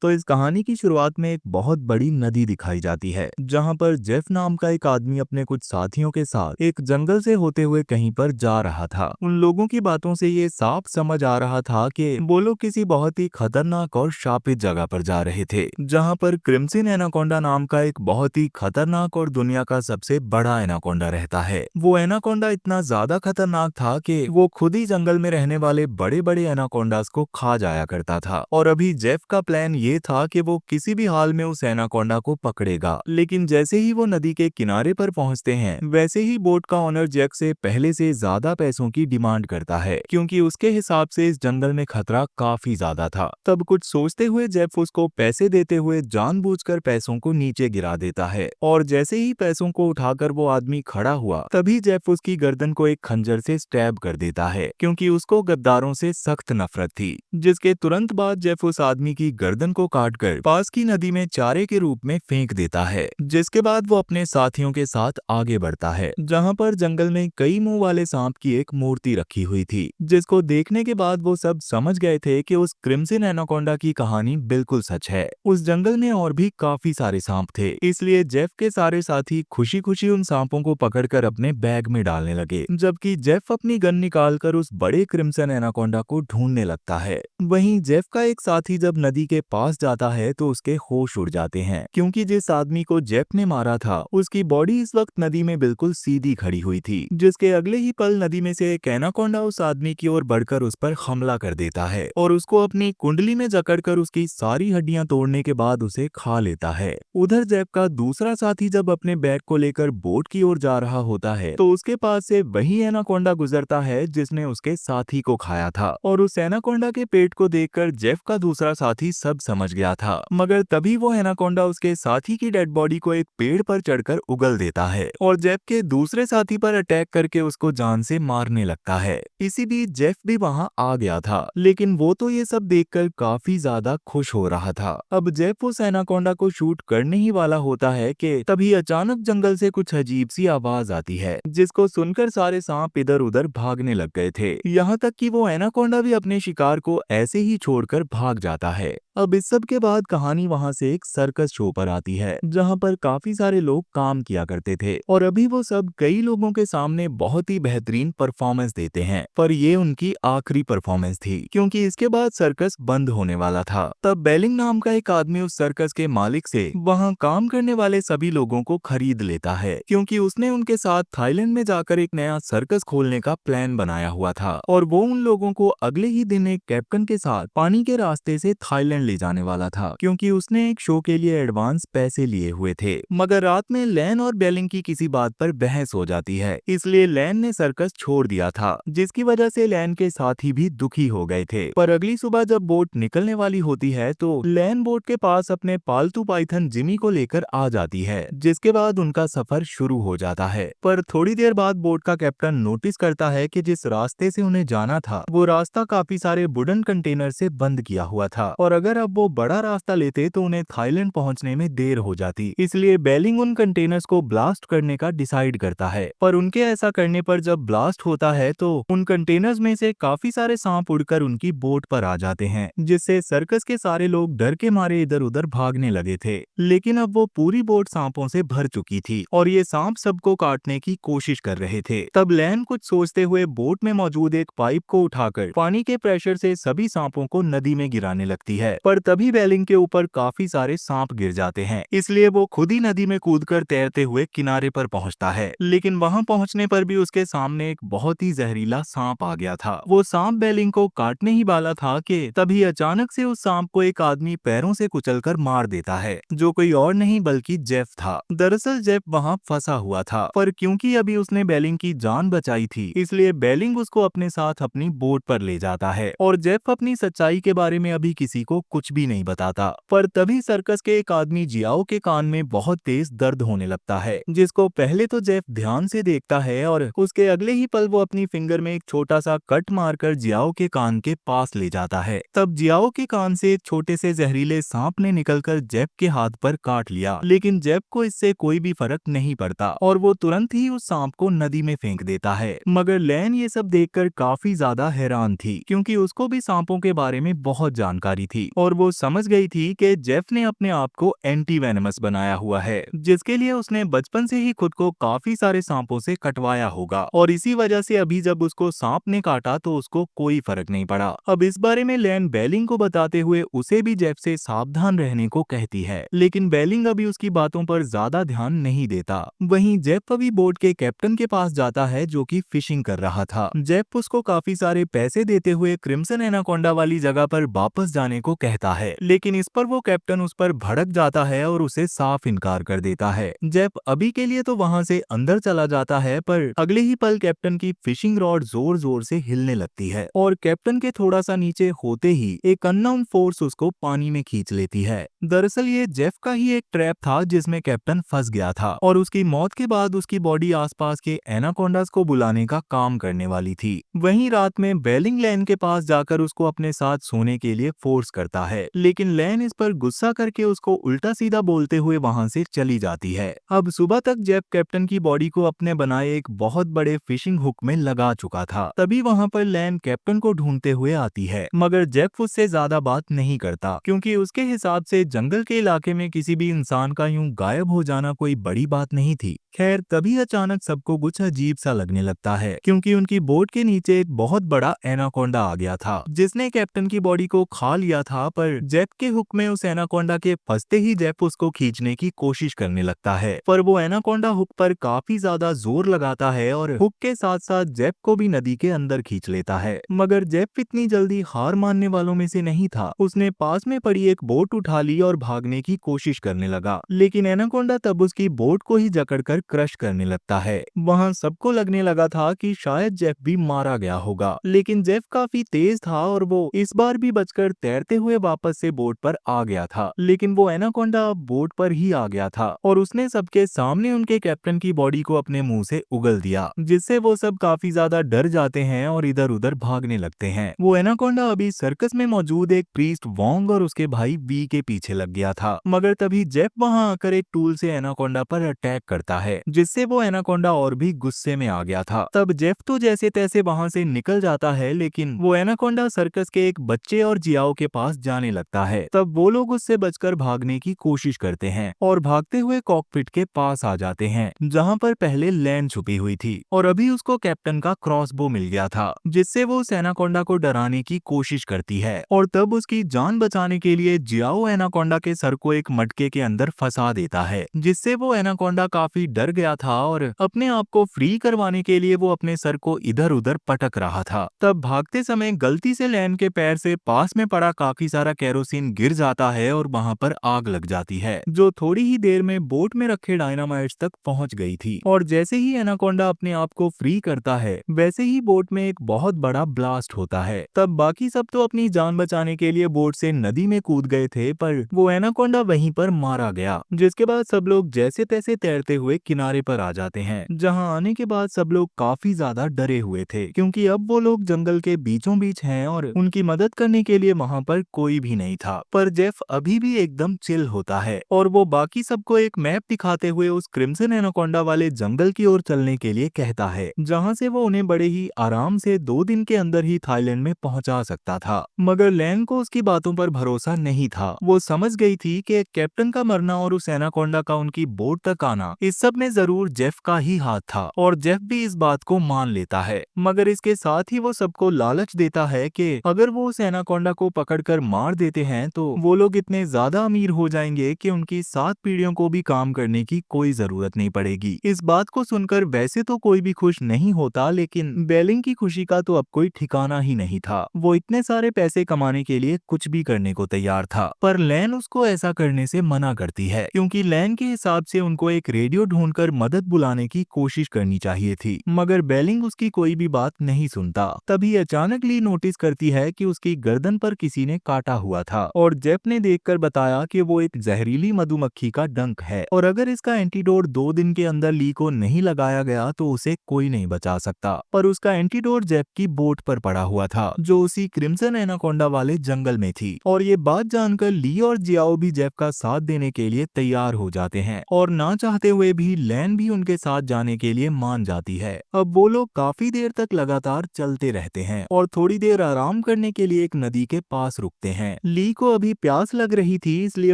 तो इस कहानी की शुरुआत में एक बहुत बड़ी नदी दिखाई जाती है जहां पर जेफ नाम का एक आदमी अपने कुछ साथियों के साथ एक जंगल से होते हुए कहीं पर जा रहा था। उन लोगों की बातों से ये साफ समझ आ रहा था कि वो लोग किसी बहुत ही खतरनाक और शापित जगह पर जा रहे थे जहां पर क्रिम्सन एनाकोंडा नाम का एक बहुत ही खतरनाक और दुनिया का सबसे बड़ा एनाकोंडा रहता है। वो एनाकोंडा इतना ज्यादा खतरनाक था कि वो खुद ही जंगल में रहने वाले बड़े बड़े एनाकोंडास को खा जाया करता था। और अभी जेफ का प्लान ये था कि वो किसी भी हाल में उस एनाकोंडा को पकड़ेगा। लेकिन जैसे ही वो नदी के किनारे पर पहुंचते हैं वैसे ही बोट का ओनर जैक से पहले से ज्यादा पैसों की डिमांड करता है क्योंकि उसके हिसाब से इस जंगल में खतरा काफी ज्यादा था। तब कुछ सोचते हुए जेफ उसको पैसे देते हुए जानबूझकर पैसों को नीचे गिरा देता है और जैसे ही पैसों को उठाकर वो आदमी खड़ा हुआ तभी जेफ उसकी गर्दन को एक खंजर से स्टैब कर देता है क्योंकि उसको गद्दारों से सख्त नफरत थी। जिसके तुरंत बाद जेफ उस आदमी की गर्दन को काटकर पास की नदी में चारे के रूप में फेंक देता है। जिसके बाद वो अपने साथियों के साथ आगे बढ़ता है जहां पर जंगल में कई मुंह वाले सांप की एक मूर्ति रखी हुई थी जिसको देखने के बाद वो सब समझ गए थे कि उस क्रिम्सन एनाकोंडा की कहानी बिल्कुल सच है। उस जंगल में और भी काफी सारे सांप थे इसलिए जेफ के सारे साथी खुशी खुशी उन सांपों को पकड़कर अपने बैग में डालने लगे जबकि जेफ अपनी गन निकालकर उस बड़े क्रिम्सन एनाकोंडा को ढूंढने लगता है। वहीं जेफ का एक साथी जब नदी के पास जाता है तो उसके होश उड़ जाते हैं क्योंकि जिस आदमी को जेफ ने मारा था उसकी बॉडी इस वक्त नदी में बिल्कुल सीधी खड़ी हुई थी। जिसके अगले ही पल नदी में से एक एनाकोंडा उस आदमी की ओर बढ़कर उस पर हमला कर देता है और उसको अपनी कुंडली में जकड़कर उसकी सारी हड्डियां तोड़ने के बाद उसे खा लेता है। उधर जेफ का दूसरा साथी जब अपने बैग को लेकर बोट की ओर जा रहा होता है तो उसके पास से वही एनाकोंडा गुजरता है जिसने उसके साथी को खाया था और उस एनाकोंडा के पेट को देखकर जेफ का दूसरा साथी सब समझ गया था। मगर तभी वो एनाकोंडा उसके साथी की डेड बॉडी को एक पेड़ पर चढ़कर उगल देता है और जेफ के दूसरे साथी पर अटैक करके उसको जान से मारने लगता है। इसी बीच जेफ भी वहां आ गया था लेकिन वो तो ये सब देखकर काफी ज्यादा खुश हो रहा था। अब जेफ उस एनाकोंडा को शूट करने ही वाला होता है कि तभी अचानक जंगल से कुछ अजीब सी आवाज आती है जिसको सुनकर सारे सांप इधर उधर भागने लग गए थे। यहाँ तक कि वो एनाकोंडा भी अपने शिकार को ऐसे ही छोड़कर भाग जाता है। अब इस सब के बाद कहानी वहां से एक सर्कस शो पर आती है जहां पर काफी सारे लोग काम किया करते थे और अभी वो सब कई लोगों के सामने बहुत ही बेहतरीन परफॉर्मेंस देते हैं। पर ये उनकी आखिरी परफॉर्मेंस थी क्योंकि इसके बाद सर्कस बंद होने वाला था। तब बेलिंग नाम का एक आदमी उस सर्कस के मालिक से वहां काम करने वाले सभी लोगों को खरीद लेता है क्योंकि उसने उनके साथ थाईलैंड में जाकर एक नया सर्कस खोलने का प्लान बनाया हुआ था और वो उन लोगों को अगले ही दिन एक कैप्टन के साथ पानी के रास्ते से थाईलैंड ले जाने वाला था क्योंकि उसने एक शो के लिए एडवांस पैसे लिए हुए थे। मगर रात में लैन और बेलिंग की किसी बात पर बहस हो जाती है इसलिए लैन ने सर्कस छोड़ दिया था जिसकी वजह से लैन के साथी भी दुखी हो गए थे। पर अगली सुबह जब बोट निकलने वाली होती है तो लैन बोट के पास अपने पालतू पाइथन जिमी को लेकर आ जाती है जिसके बाद उनका सफर शुरू हो जाता है। पर थोड़ी देर बाद बोट का कैप्टन नोटिस करता है कि जिस रास्ते से उन्हें जाना था वो रास्ता काफी सारे वुडन कंटेनर से बंद किया हुआ था और अगर अब वो बड़ा रास्ता लेते तो उन्हें थाईलैंड पहुंचने में देर हो जाती। इसलिए बेलिंग उन कंटेनर्स को ब्लास्ट करने का डिसाइड करता है। पर उनके ऐसा करने पर जब ब्लास्ट होता है तो उन कंटेनर्स में से काफी सारे सांप उड़कर उनकी बोट पर आ जाते हैं जिससे सर्कस के सारे लोग डर के मारे इधर उधर भागने लगे थे। लेकिन अब वो पूरी बोट सांपों से भर चुकी थी और ये सांप सबको काटने की कोशिश कर रहे थे। तब लैन कुछ सोचते हुए बोट में मौजूद एक पाइप को उठाकर पानी के प्रेशर से सभी सांपों को नदी में गिराने लगती है। पर तभी बेलिंग के ऊपर काफी सारे सांप गिर जाते हैं इसलिए वो खुद ही नदी में कूदकर तैरते हुए किनारे पर पहुंचता है। लेकिन वहां पहुंचने पर भी उसके सामने एक बहुत ही जहरीला सांप आ गया था। वो सांप बेलिंग को काटने ही वाला था कि तभी अचानक से उस सांप को एक आदमी पैरों से कुचलकर मार देता है जो कोई और नहीं बल्कि जेफ था। दरअसल जेफ वहां फंसा हुआ था पर क्योंकि अभी उसने बेलिंग की जान बचाई थी इसलिए बेलिंग उसको अपने साथ अपनी बोट पर ले जाता है और जेफ अपनी सच्चाई के बारे में अभी किसी को कुछ भी नहीं बताता। पर तभी सर्कस के एक आदमी जियाओ के कान में बहुत तेज दर्द होने लगता है जिसको पहले तो जेफ ध्यान से देखता है और उसके अगले ही पल वो अपनी फिंगर में एक छोटा सा कट मारकर जियाओ के कान के पास ले जाता है। तब जियाओ के कान से एक छोटे से जहरीले सांप ने निकलकर जेफ के हाथ पर काट लिया लेकिन जेफ को इससे कोई भी फर्क नहीं पड़ता और वो तुरंत ही उस सांप को नदी में फेंक देता है। मगर लैन ये सब देखकर काफी ज्यादा हैरान थी क्योंकि उसको भी सांपों के बारे में बहुत जानकारी थी और वो समझ गई थी कि जेफ ने अपने आप को एंटी वेनमस बनाया हुआ है, जिसके लिए उसने बचपन से ही खुद को काफी सारे सांपों से कटवाया होगा और इसी वजह से अभी जब उसको सांप ने काटा तो उसको कोई फर्क नहीं पड़ा। अब इस बारे में लैन बेलिंग को बताते हुए उसे भी जेफ से सावधान रहने को कहती है, लेकिन बेलिंग अभी उसकी बातों पर ज्यादा ध्यान नहीं देता। वहीं जेफ अभी बोट के कैप्टन के पास जाता है जो कि फिशिंग कर रहा था। जेफ उसको काफी सारे पैसे देते हुए क्रिम्सन एनाकोंडा वाली जगह पर वापस जाने को कहता है, लेकिन इस पर वो कैप्टन उस पर भड़क जाता है और उसे साफ इनकार कर देता है। जेफ अभी के लिए तो वहां से अंदर चला जाता है, पर अगले ही पल कैप्टन की फिशिंग रॉड जोर जोर से हिलने लगती है और कैप्टन के थोड़ा सा नीचे होते ही एक अननोन फोर्स उसको पानी में खींच लेती है। दरअसल ये जेफ का ही एक ट्रैप था जिसमें कैप्टन फंस गया था और उसकी मौत के बाद उसकी बॉडी आसपास के एनाकोंडास को बुलाने का काम करने वाली थी। वहीं रात में बेलिंग लैन के पास जाकर उसको अपने साथ सोने के लिए फोर्स करता है, लेकिन लैन इस पर गुस्सा करके उसको उल्टा सीधा बोलते हुए वहां से चली जाती है। अब सुबह तक जेफ कैप्टन की बॉडी को अपने बनाए एक बहुत बड़े फिशिंग हुक में लगा चुका था। तभी वहां पर लैन कैप्टन को ढूंढते हुए आती है, मगर जेफ उससे ज्यादा बात नहीं करता क्योंकि उसके हिसाब से जंगल के इलाके में किसी भी इंसान का यूं गायब हो जाना कोई बड़ी बात नहीं थी। खैर तभी अचानक सबको कुछ अजीब सा लगने लगता है क्योंकि उनकी बोट के नीचे एक बहुत बड़ा एनाकोंडा आ गया था जिसने कैप्टन की बॉडी को खा लिया था, पर जेफ के हुक में उस एनाकोंडा के फंसते ही जेफ उसको खींचने की कोशिश करने लगता है, पर वो एनाकोंडा हुक पर काफी ज्यादा जोर लगाता है और हुक के साथ साथ जेफ को भी नदी के अंदर खींच लेता है। मगर जेफ इतनी जल्दी हार मानने वालों में से नहीं था। उसने पास में पड़ी एक बोट उठा ली और भागने की कोशिश करने लगा, लेकिन एनाकोंडा तब उसकी बोट को ही जकड़कर क्रश करने लगता है। वहां सबको लगने लगा था कि शायद जेफ भी मारा गया होगा, लेकिन जेफ काफी तेज था और वो इस बार भी बचकर तैरते हुए वापस से बोट पर आ गया था। लेकिन वो एनाकोंडा बोट पर ही आ गया था और उसने सबके सामने उनके कैप्टन की बॉडी को अपने मुंह से उगल दिया, जिससे वो सब काफी ज्यादा डर जाते हैं और इधर उधर भागने लगते हैं। वो एनाकोंडा अभी सर्कस में मौजूद एक प्रीस्ट वोंग और उसके भाई वी के पीछे लग गया था, मगर तभी जेफ वहां आकर एक टूल से एनाकोंडा पर अटैक करता है, जिससे वो एनाकोंडा और भी गुस्से में आ गया था। तब जेफ तो जैसे तैसे वहां से निकल जाता है, लेकिन वो एनाकोंडा सर्कस के एक बच्चे और जियाओ के पास जाने लगता है। तब वो लोग उससे बचकर भागने की कोशिश करते हैं और भागते हुए कॉकपिट के पास आ जाते हैं जहां पर पहले लैन छुपी हुई थी और अभी उसको कैप्टन का क्रॉसबो मिल गया था, जिससे वो उस एनाकोंडा को डराने की कोशिश करती है और तब उसकी जान बचाने के लिए जियाओ एनाकोंडा के सर को एक मटके के अंदर फंसा देता है, जिससे वो एनाकोंडा काफी डर गया था और अपने आप को फ्री करवाने के लिए वो अपने सर को इधर उधर पटक रहा था। तब भागते समय गलती से लैन के पैर से पास में पड़ा काफी सारा केरोसिन गिर जाता है और वहां पर आग लग जाती है, जो थोड़ी ही देर में बोट में रखे डायनामाइट्स तक पहुंच गई थी। और जैसे ही एनाकोंडा अपने आप को फ्री करता है, वैसे ही बोट में एक बहुत बड़ा ब्लास्ट होता है। तब बाकी सब तो अपनी जान बचाने के लिए बोट से नदी में कूद गए थे, पर वो एनाकोंडा वहीं पर मारा गया, जिसके बाद सब लोग जैसे तैसे तैरते हुए किनारे पर आ जाते हैं, जहां आने के बाद सब लोग काफी ज्यादा डरे हुए थे क्योंकि अब वो लोग जंगल के बीचों बीच हैं और उनकी मदद करने के लिए वहां पर कोई भी नहीं था। पर जेफ अभी भी एकदम चिल होता है और वो बाकी सबको एक मैप दिखाते हुए उस क्रिम्सन एनाकोंडा वाले जंगल की ओर चलने के लिए कहता है, जहां से वो उन्हें बड़े ही आराम से 2 दिन के अंदर ही थाईलैंड में पहुंचा सकता था। मगर लैन को उसकी बातों पर भरोसा नहीं था। वो समझ गई थी कि कैप्टन का मरना और उस एनाकोंडा का उनकी बोट तक आना, इस सब में जरूर जेफ का ही हाथ था और जेफ भी इस बात को मान लेता है। मगर इसके साथ ही वो सबको लालच देता है कि अगर वो उस एनाकोंडा को पकड़कर मार देते हैं तो वो लोग इतने ज्यादा अमीर हो जाएंगे कि उनकी 7 पीढ़ियों को भी काम करने की कोई जरूरत नहीं पड़ेगी। इस बात को सुनकर वैसे तो कोई भी खुश नहीं होता, लेकिन बेलिंग की खुशी का तो अब कोई ठिकाना ही नहीं था। वो इतने सारे पैसे कमाने के लिए कुछ भी करने को तैयार था, पर लैन उसको ऐसा करने से मना करती है क्योंकि लैन के हिसाब से उनको एक रेडियो ढूंढकर मदद बुलाने की कोशिश करनी चाहिए थी। मगर बेलिंग उसकी कोई भी बात नहीं सुनता। तभी अचानक ली नोटिस करती है कि उसकी गर्दन पर किसी ने काटा हुआ था और जेफ ने देखकर बताया कि वो एक जहरीली मधुमक्खी का डंक है और अगर इसका एंटीडोट 2 दिन के अंदर ली को नहीं लगाया गया तो उसे कोई नहीं बचा सकता। पर उसका एंटीडोट जेफ की बोट पर पड़ा हुआ था जो उसी क्रिम्सन एनाकोंडा वाले जंगल में थी। और ये बात जानकर ली और जियाओ भी जेफ का साथ देने के लिए तैयार हो जाते हैं और ना चाहते हुए भी लैन भी उनके साथ जाने के लिए मान जाती है। अब वो लोग काफी देर तक लगातार चलते रहते हैं और थोड़ी देर आराम करने के लिए एक नदी के पास रुकते हैं। ली को अभी प्यास लग रही थी, इसलिए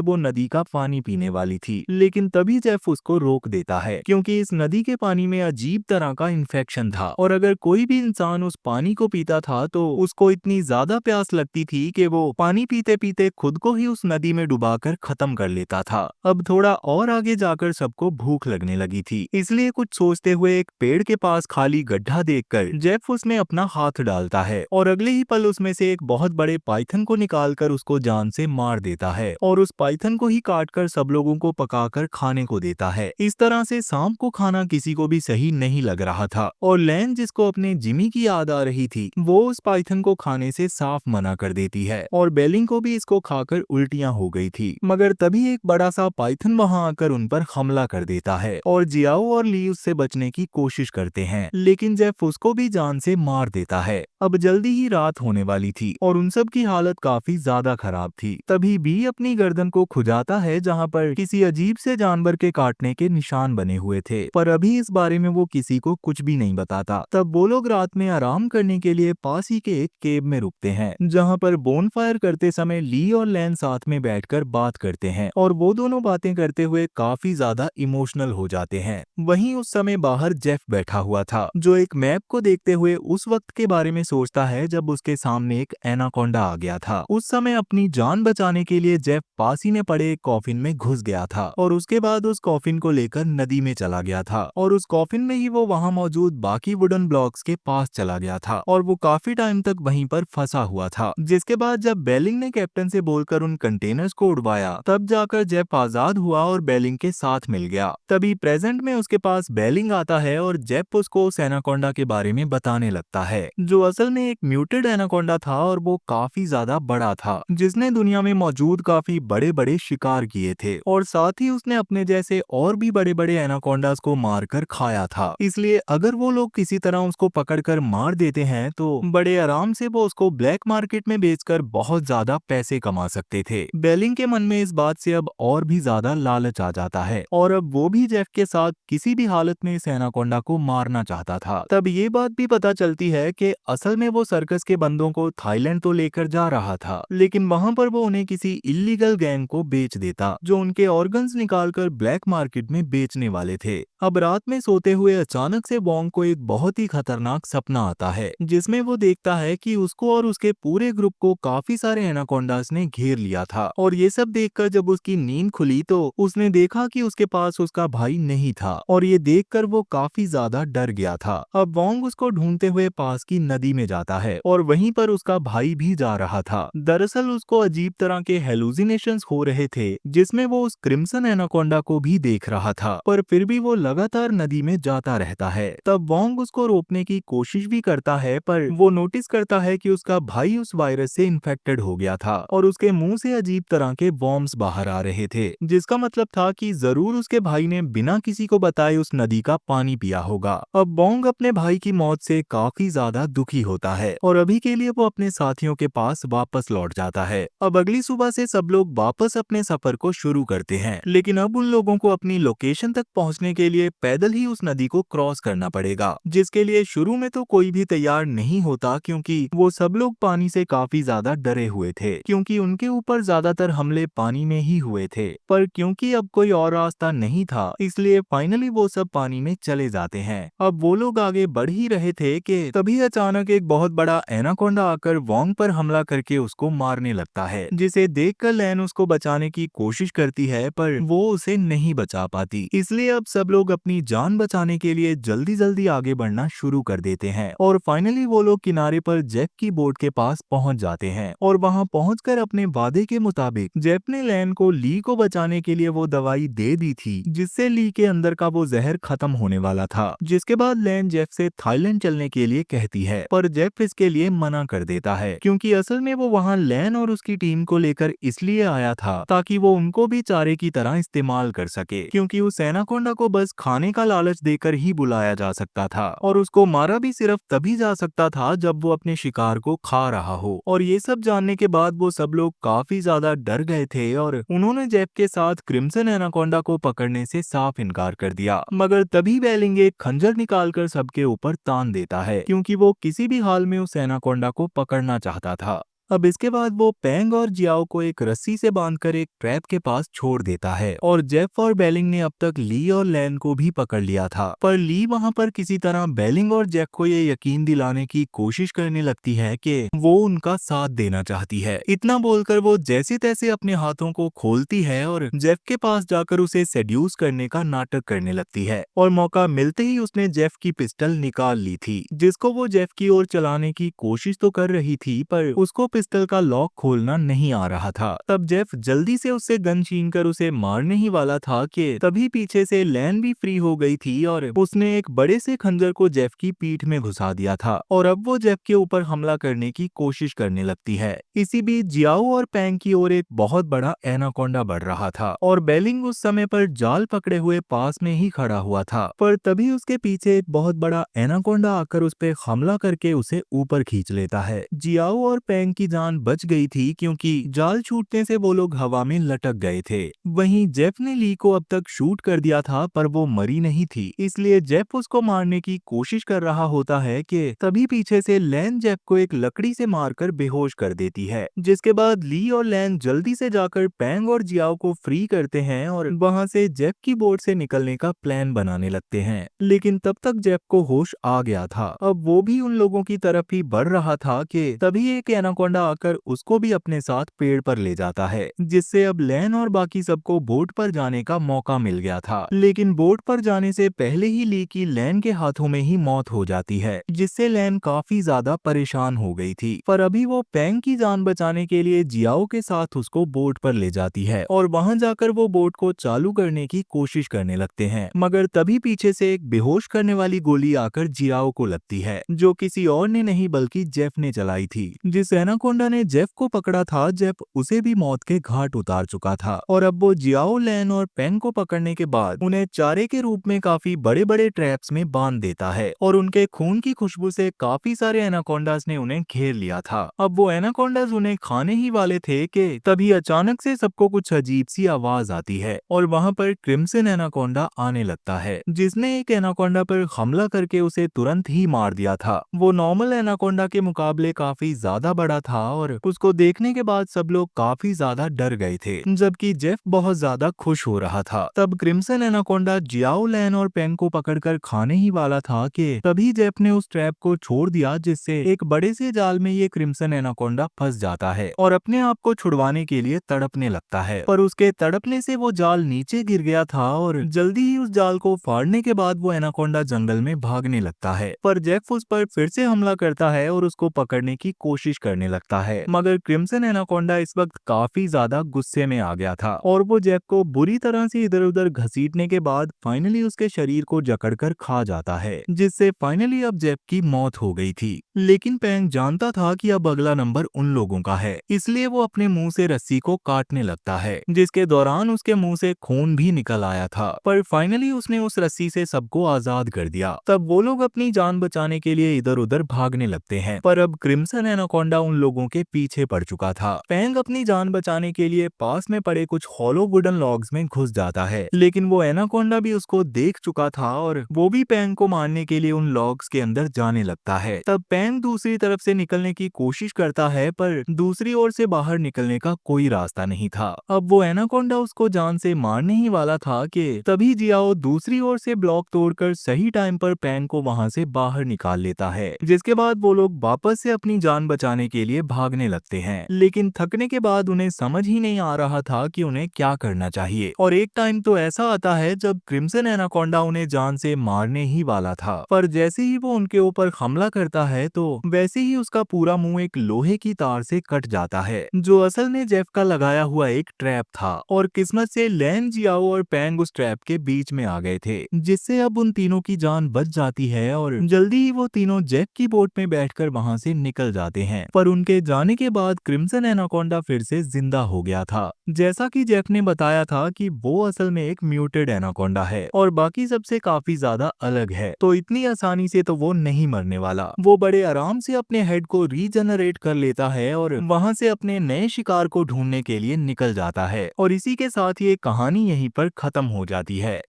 वो नदी का पानी पीने वाली थी, लेकिन तभी जेफ उसको रोक देता है क्योंकि इस नदी के पानी में अजीब तरह का इन्फेक्शन था और अगर कोई भी इंसान उस पानी को पीता था तो उसको इतनी ज्यादा प्यास लगती थी कि वो पानी पीते पीते खुद को ही उस नदी में डुबाकर खत्म कर लेता था। अब थोड़ा और आगे जाकर सबको भूख लगने लगी थी, इसलिए कुछ सोचते हुए एक पेड़ के पास खाली गड्ढा देखकर जेफ उसमें अपना हाथ डालता है और अगले ही पल उसमें से एक बहुत बड़े पाइथन को निकालकर उसको जान से मार देता है और उस पाइथन को ही काटकर सब लोगों को पकाकर खाने को देता है। इस तरह से सांप को खाना किसी को भी सही नहीं लग रहा था और लैन जिसको अपने जिमी की याद आ रही थी वो उस पाइथन को खाने से साफ मना कर देती है और बेलिंग को भी इसको खाकर उल्टियां हो गई थी। मगर तभी एक बड़ा सा पाइथन वहां आकर उन पर हमला कर देता है और जियाओ और ली उससे बचने की कोशिश करते हैं, लेकिन जेफ उसको भी जान से मार देता है। अब जल्दी ही रात होने वाली थी और उन सब की हालत काफी ज्यादा खराब थी। तभी बी अपनी गर्दन को खुजाता है जहाँ पर किसी अजीब से जानवर के काटने के निशान बने हुए थे, पर अभी इस बारे में वो किसी को कुछ भी नहीं बताता। तब वो लोग रात में आराम करने के लिए पास ही के एक केव में रुकते हैं जहाँ पर बोन फायर करते समय ली और लैन साथ में बैठकर बात करते हैं और वो दोनों बातें करते हुए काफी ज्यादा इमोशनल हो जाते हैं। वहीं उस समय बाहर जेफ बैठा हुआ था जो एक मैप को देखते हुए उस वक्त के बारे में सोचता है जब उसके सामने एक एनाकोंडा आ गया था। उस समय अपनी जान बचाने के लिए जेफ पास ही में पड़े एक कॉफिन में घुस गया था और उसके बाद उस कॉफिन को लेकर नदी में चला गया था और उस कॉफिन में ही वो वहां मौजूद बाकी वुडन ब्लॉक्स के पास चला गया था और वो काफी टाइम तक वहीं पर फंसा हुआ था। जिसके बाद जब बेलिंग ने कैप्टन से बोलकर उन कंटेनर्स को उड़वाया तब जाकर जेफ आजाद हुआ और बेलिंग के साथ मिल गया। तभी प्रेजेंट में उसके पास बेलिंग आता है और जेफ उसको उस एनाकोंडा के बारे में बताने लगता है जो असल में एक म्यूटेड एनाकोंडा था और वो काफी ज्यादा बड़ा था जिसने दुनिया में मौजूद काफी बड़े बड़े शिकार किए थे और साथ ही उसने अपने जैसे और भी बड़े बड़े एनाकोंडास को मारकर खाया था। इसलिए अगर वो लोग किसी तरह उसको पकड़कर मार देते हैं तो बड़े आराम से वो उसको ब्लैक मार्केट में बेचकर बहुत ज्यादा पैसे कमा सकते थे। बेलिंग के मन में इस बात से अब और भी ज्यादा लालच आ जाता है और अब वो भी जेफ के साथ किसी भी हालत में इस एनाकोंडा को मारना चाहता था। तब ये बात भी पता चलती है कि असल में वो सर्कस के बंदों को थाईलैंड तो लेकर जा रहा था, लेकिन वहां पर वो उन्हें किसी इल्लीगल गैंग को बेच देता जो उनके ऑर्गन्स निकालकर ब्लैक मार्केट में बेचने वाले थे। अब रात में सोते हुए अचानक से वोंग को एक बहुत ही खतरनाक सपना आता है जिसमें वो देखता है कि उसको और उसके पूरे ग्रुप को काफी सारे एनाकोंडास ने घेर लिया था और ये सब देखकर जब उसकी नींद खुली तो उसने देखा कि उसके पास उसका भाई नहीं था और ये देखकर वो काफी ज्यादा डर गया था। अब वोंग उसको ढूंढते हुए पास की नदी में जाता है और वहीं पर उसका भाई भी जा रहा था। दरअसल उसको अजीब तरह के हेलुसिनेशंस हो रहे थे जिसमें वो उस क्रिम्सन एनाकोंडा को भी देख रहा था, पर फिर भी वो लगातार नदी में जाता रहता है। तब वोंग उसको रोकने की कोशिश भी करता है पर वो नोटिस करता है कि उसका भाई उस वायरस से इन्फेक्टेड हो गया था और उसके मुंह से अजीब तरह के वॉर्म्स बाहर आ रहे थे जिसका मतलब था कि जरूर उसके भाई ने बिना किसी को बताए उस नदी का पानी पिया होगा। अब वोंग अपने भाई की मौत से काफी ज्यादा दुखी होता है और अभी के लिए वो अपने साथियों के पास वापस लौट जाता है। अब अगली सुबह से सब लोग वापस अपने सफर को शुरू करते हैं, लेकिन अब उन लोगों को अपनी लोकेशन तक पहुंचने के लिए पैदल ही उस नदी को क्रॉस करना पड़ेगा, जिसके लिए शुरू में तो कोई भी तैयार नहीं होता क्योंकि वो सब लोग पानी से काफी ज्यादा डरे हुए थे क्योंकि उनके ऊपर ज्यादातर हमले पानी में ही हुए थे। पर क्योंकि अब कोई और रास्ता नहीं था इसलिए फाइनली वो सब पानी में चले जाते हैं। अब वो लोग आगे बढ़ ही रहे थे कि तभी अचानक एक बहुत बड़ा एनाकोंडा आकर वोंग पर हमला करके उसको मारने लगता है, जिसे देखकर लैन उसको बचाने की कोशिश करती है पर वो उसे नहीं बचा पाती। इसलिए अब सब लोग अपनी जान बचाने के लिए जल्दी जल्दी आगे बढ़ना शुरू कर देते हैं और फाइनली वो लोग किनारे पर जेफ की बोट के पास पहुंच जाते हैं और वहां पहुंचकर अपने वादे के मुताबिक जेफ ने लैन को ली को बचाने के लिए वो दवाई दे दी थी जिससे ली के अंदर का वो जहर खत्म होने वाला था। जिसके बाद लैन जेफ से थाईलैंड चलने के लिए कहती है पर जेफ इसके लिए मना कर देता है क्योंकि असल में वो वहां लैन और उसकी टीम को लेकर इसलिए आया था ताकि वो उनको भी चारे की तरह इस्तेमाल कर सके, क्योंकि उस एनाकोंडा को बस खाने का लालच देकर ही बुलाया जा सकता था और उसको मारा भी सिर्फ तभी जा सकता था जब वो अपने शिकार को खा रहा हो। और ये सब जानने के बाद वो सब लोग काफी ज्यादा डर गए थे और उन्होंने जेफ के साथ क्रिम्सन एनाकोंडा को पकड़ने से साफ इनकार कर दिया। मगर तभी बेलिंग एक खंजर निकालकर सबके ऊपर तान देता है क्योंकि वो किसी भी हाल में उस एनाकोंडा को पकड़ना चाहता था। अब इसके बाद वो पेंग और जियाओ को एक रस्सी से बांधकर एक ट्रैप के पास छोड़ देता है और जेफ और बेलिंग ने अब तक ली और लैन को भी पकड़ लिया था। पर ली वहां पर किसी तरह बेलिंग और जेफ को ये यकीन दिलाने की कोशिश करने लगती है कि वो उनका साथ देना चाहती है। इतना बोलकर वो जैसे तैसे अपने हाथों को खोलती है और जेफ के पास जाकर उसे सेड्यूस करने का नाटक करने लगती है। और मौका मिलते ही उसने जेफ की पिस्टल निकाल ली थी, जिसको वो जेफ की ओर चलाने की कोशिश तो कर रही थी पर उसको पिस्टल का लॉक खोलना नहीं आ रहा था। तब जेफ जल्दी से उससे गन छीनकर उसे मारने ही वाला था कि तभी पीछे से लैन भी फ्री हो गई थी और उसने एक बड़े से खंजर को जेफ की पीठ में घुसा दिया था और अब वो जेफ के ऊपर हमला करने की कोशिश करने लगती है। इसी बीच जियाओ और पैंग की ओर एक बहुत बड़ा एनाकोंडा बढ़ रहा था और बेलिंग उस समय पर जाल पकड़े हुए पास में ही खड़ा हुआ था। पर तभी उसके पीछे एक बहुत बड़ा एनाकोंडा आकर उस पे हमला करके उसे ऊपर खींच लेता है। जियाओ और पैंग की जान बच गई थी क्योंकि जाल छूटने से वो लोग हवा में लटक गए थे। वहीं जेफ ने ली को अब तक शूट कर दिया था पर वो मरी नहीं थी, इसलिए जेफ उसको मारने की कोशिश कर रहा होता है कि तभी पीछे से लैन जेफ को एक लकड़ी से मारकर बेहोश कर देती है। जिसके बाद ली और लैन जल्दी से जाकर पैंग और जियाओ को फ्री करते हैं और वहां से जेफ की बोट से निकलने का प्लान बनाने लगते हैं। लेकिन तब तक जेफ को होश आ गया था। अब वो भी उन लोगों की तरफ ही बढ़ रहा था कि तभी एक एनाकोंडा आकर उसको भी अपने साथ पेड़ पर ले जाता है, जिससे अब लैन और बाकी सबको बोट पर जाने का मौका मिल गया था। लेकिन बोट पर जाने से पहले ही ली की लैन के हाथों में ही मौत हो जाती है, जिससे लैन काफी ज्यादा परेशान हो गई थी। पर अभी वो पैंग की जान बचाने के लिए जियाओ के साथ उसको बोट पर ले जाती है और वहां जाकर वो बोट को चालू करने की कोशिश करने लगते हैं। मगर तभी पीछे से एक बेहोश करने वाली गोली आकर जियाओ को लगती है, जो किसी और ने नहीं बल्कि जेफ ने चलाई थी। जिस एनाकोंडा ने जेफ को पकड़ा था, जेफ उसे भी मौत के घाट उतार चुका था और अब वो जियाओ, लैन और पेंग को पकड़ने के बाद उन्हें चारे के रूप में काफी बड़े बड़े ट्रैप्स में बांध देता है और उनके खून की खुशबू से काफी सारे एनाकोंडास ने उन्हें घेर लिया था। अब वो एनाकोंडास उन्हें खाने ही वाले थे कि तभी अचानक से सबको कुछ अजीब सी आवाज आती है और वहां पर क्रिम्सन एनाकोंडा आने लगता है, जिसने एक एनाकोंडा पर हमला करके उसे तुरंत ही मार दिया था। वो नॉर्मल एनाकोंडा के मुकाबले काफी ज्यादा बड़ा था और उसको देखने के बाद सब लोग काफी ज्यादा डर गए थे, जबकि जेफ बहुत ज्यादा खुश हो रहा था। तब क्रिम्सन एनाकोंडा जियाओ, लैन और पेंग को पकड़कर खाने ही वाला था कि तभी जेफ ने उस ट्रैप को छोड़ दिया, जिससे एक बड़े से जाल में ये क्रिम्सन एनाकोंडा फंस जाता है और अपने आप को छुड़वाने के लिए तड़पने लगता है। पर उसके तड़पने से वो जाल नीचे गिर गया था और जल्दी ही उस जाल को फाड़ने के बाद वो एनाकोंडा जंगल में भागने लगता है। पर जेफ उस पर फिर से हमला करता है और उसको पकड़ने की कोशिश करने लगता है, मगर क्रिम्सन एनाकोंडा इस वक्त काफी ज्यादा गुस्से में आ गया था और वो जेफ को बुरी तरह से इधर उधर घसीटने के बाद फाइनली उसके शरीर को जकड़कर खा जाता है, जिससे फाइनली अब जेफ की मौत हो गई थी। लेकिन पेंग जानता था कि अब अगला नंबर उन लोगों का है, इसलिए वो अपने मुंह से रस्सी को काटने लगता है, जिसके दौरान उसके मुंह से खून भी निकल आया था। पर फाइनली उसने उस रस्सी से सबको आजाद कर दिया। तब वो लोग अपनी जान बचाने के लिए इधर उधर भागने लगते हैं, पर अब क्रिम्सन एनाकोंडा उन लोगों के पीछे पड़ चुका था। पेंग अपनी जान बचाने के लिए पास में पड़े कुछ हॉलो वुडन लॉग्स में घुस जाता है, लेकिन वो एनाकोंडा भी उसको देख चुका था और वो भी पेंग को मारने के लिए उन लॉग्स के अंदर जाने लगता है। तब पेंग दूसरी तरफ से निकलने की कोशिश करता है, पर दूसरी ओर से बाहर निकलने का कोई रास्ता नहीं था। अब वो एनाकोंडा उसको जान से मारने ही वाला था कि तभी जियाओ दूसरी ओर से ब्लॉक तोड़कर सही टाइम पर पेंग को वहां से बाहर निकाल लेता है, जिसके बाद वो लोग वापस से अपनी जान बचाने के लिए भागने लगते हैं। लेकिन थकने के बाद उन्हें समझ ही नहीं आ रहा था कि उन्हें क्या करना चाहिए और एक टाइम तो ऐसा आता है जब क्रिम्सन एनाकोंडा उन्हें जान से मारने ही वाला था, पर जैसे ही वो उनके ऊपर हमला करता है तो वैसे ही उसका पूरा मुंह एक लोहे की तार से कट जाता है, जो असल में जेफ का लगाया हुआ एक ट्रैप था। और किस्मत से लैन, जियाओ और पेंग उस ट्रैप के बीच में आ गए थे, जिससे अब उन तीनों की जान बच जाती है और जल्दी ही वो तीनों जेफ की बोट में बैठकर वहां से निकल जाते हैं। पर उनके जाने के बाद क्रिम्सन एनाकोंडा फिर से जिंदा हो गया था, जैसा कि जेफ ने बताया था कि वो असल में एक म्यूटेड एनाकोंडा है और बाकी सबसे काफी ज्यादा अलग है, तो इतनी आसानी से तो वो नहीं मरने वाला। वो बड़े आराम से अपने हेड को रीजनरेट कर लेता है और वहां से अपने नए शिकार को ढूंढने के लिए निकल जाता है। और इसी के साथ ये कहानी यहीं पर खत्म हो जाती है।